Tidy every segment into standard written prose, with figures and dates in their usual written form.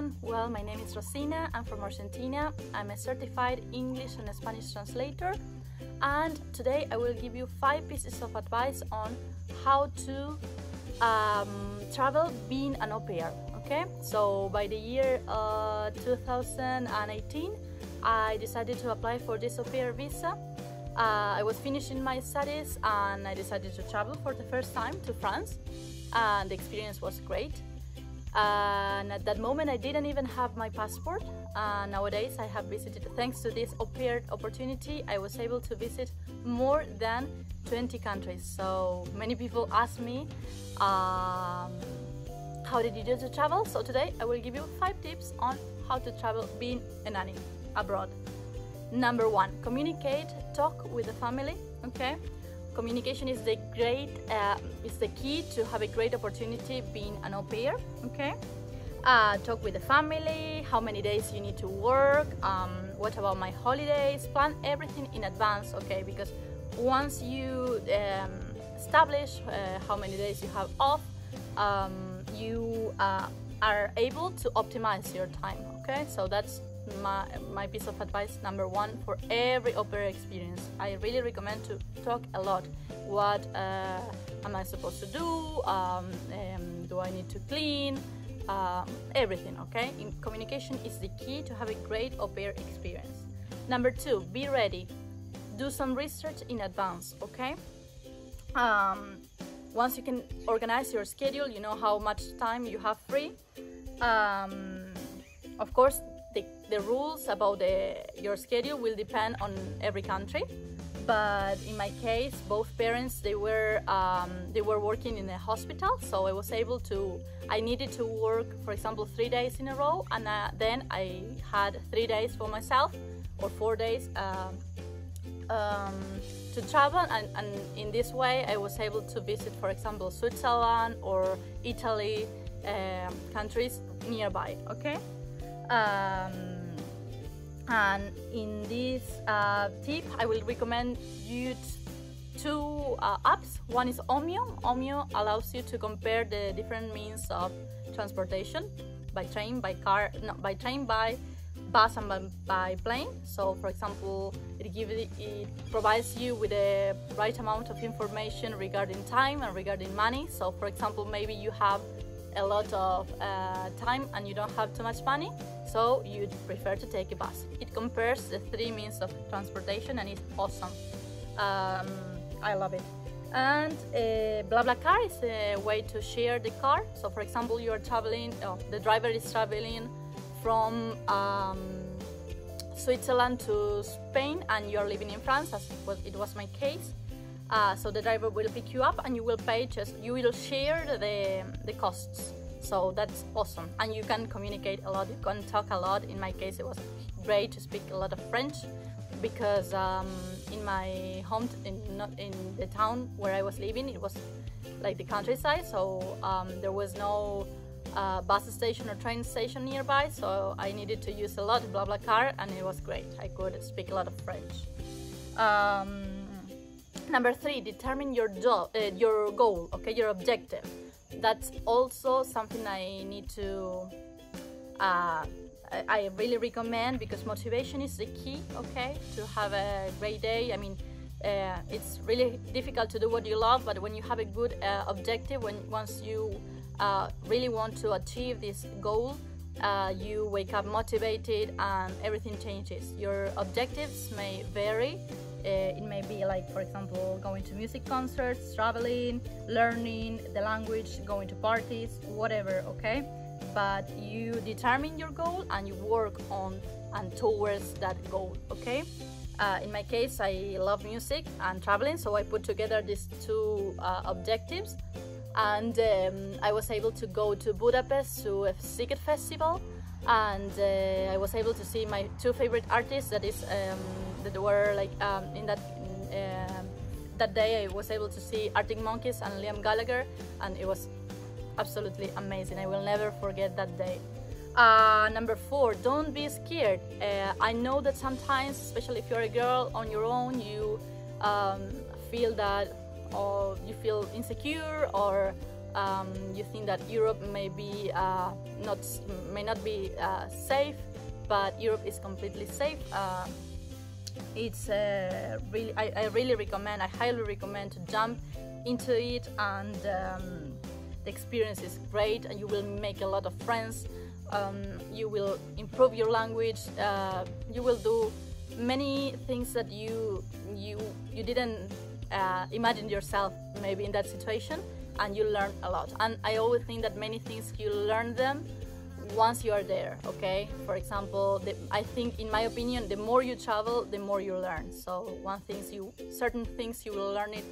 everyone. Well, my name is Rosina. I'm from Argentina. I'm a certified English and Spanish translator. And today I will give you 5 pieces of advice on how to travel being an au pair. Okay, so by the year 2018, I decided to apply for this au pair visa. I was finishing my studies and I decided to travel for the first time to France, and the experience was great. And at that moment I didn't even have my passport, and nowadays I have visited, thanks to this au pair opportunity, I was able to visit more than 20 countries. So many people ask me, how did you do to travel? So today I will give you 5 tips on how to travel being a nanny abroad. Number 1, communicate, talk with the family. Okay, communication is the key to have a great opportunity being an au pair. Okay, talk with the family, how many days you need to work, what about my holidays, plan everything in advance. Okay, because once you establish how many days you have off, you are able to optimize your time. Okay, so that's my piece of advice number 1 for every au pair experience. I really recommend to talk a lot. What am I supposed to do? Do I need to clean? Everything. Okay, communication is the key to have a great au pair experience. Number 2, be ready. Do some research in advance. Okay, once you can organize your schedule, you know how much time you have free. Of course, the rules about your schedule will depend on every country, but in my case, both parents, they were working in a hospital, so I needed to work, for example, 3 days in a row, and then I had 3 days for myself, or 4 days to travel, and in this way I was able to visit, for example, Switzerland or Italy, countries nearby. Okay, and in this tip I will recommend you 2 apps. One is Omio. Omio allows you to compare the different means of transportation, by train, by car, not by train, by bus, and by plane. So for example, it provides you with the right amount of information regarding time and regarding money. So for example, maybe you have a lot of time and you don't have too much money, so you'd prefer to take a bus. It compares the 3 means of transportation and it's awesome. I love it. And BlaBlaCar is a way to share the car. So for example, you are traveling, the driver is traveling from Switzerland to Spain and you're living in France, as it was my case. So the driver will pick you up and you will share the costs. So that's awesome, and you can communicate a lot, you can talk a lot. In my case, it was great to speak a lot of French, because in my in the town where I was living, it was like the countryside, so there was no bus station or train station nearby, so I needed to use a lot of BlaBlaCar, and it was great. I could speak a lot of French. Number 3, determine your goal, okay, your objective. That's also something I need to, I really recommend, because motivation is the key, okay, to have a great day. I mean, it's really difficult to do what you love, but when you have a good objective, once you really want to achieve this goal, you wake up motivated and everything changes. Your objectives may vary. It may be like, for example, going to music concerts, traveling, learning the language, going to parties, whatever, okay? But you determine your goal and you work on and towards that goal, okay? In my case, I love music and traveling, so I put together these 2 objectives, and I was able to go to Budapest to a Secret Festival, and I was able to see my 2 favorite artists, that were like in that day I was able to see Arctic Monkeys and Liam Gallagher, and it was absolutely amazing. I will never forget that day. Number 4, don't be scared. I know that sometimes, especially if you're a girl on your own, you feel that, or you feel insecure, or You think that Europe may not be safe, but Europe is completely safe. It's really, I really recommend, I highly recommend to jump into it, and the experience is great, and you will make a lot of friends. You will improve your language. You will do many things that you didn't imagine yourself maybe in that situation, and you learn a lot. And I always think that many things you learn them once you are there. Okay, for example, I think, in my opinion, the more you travel, the more you learn. So certain things you will learn it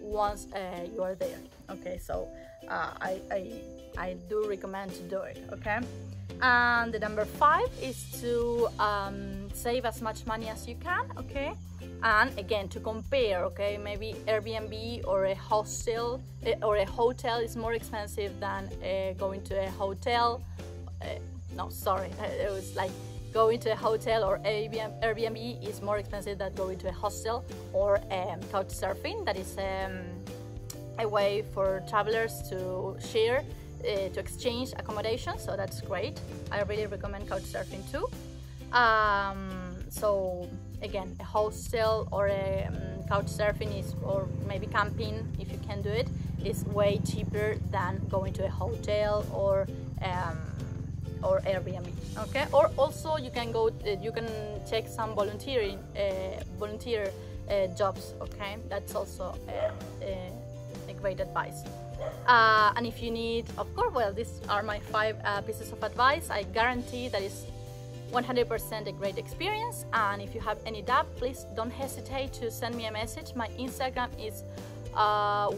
once you are there. Okay, so I do recommend to do it. Okay, and the number 5 is to save as much money as you can. Okay, and again, to compare. Okay, maybe Airbnb or a hostel or a hotel is more expensive than going to a hotel. No, sorry, it was like going to a hotel or Airbnb is more expensive than going to a hostel, or couch surfing. That is a way for travelers to share, to exchange accommodation. So that's great. I really recommend couch surfing too. So again, a hostel or a couch surfing or maybe camping, if you can do it, is way cheaper than going to a hotel or Airbnb. Okay, or also you can check some volunteer jobs. Okay, that's also a great advice. And if you need, of course, well, these are my 5 pieces of advice. I guarantee that is 100% a great experience. And if you have any doubt, please don't hesitate to send me a message. My Instagram is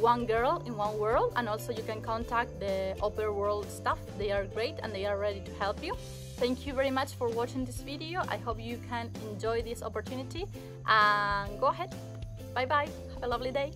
one girl in one world, and also you can contact the AuPairWorld staff. They are great and they are ready to help you. Thank you very much for watching this video. I hope you can enjoy this opportunity, and go ahead. Bye bye. Have a lovely day.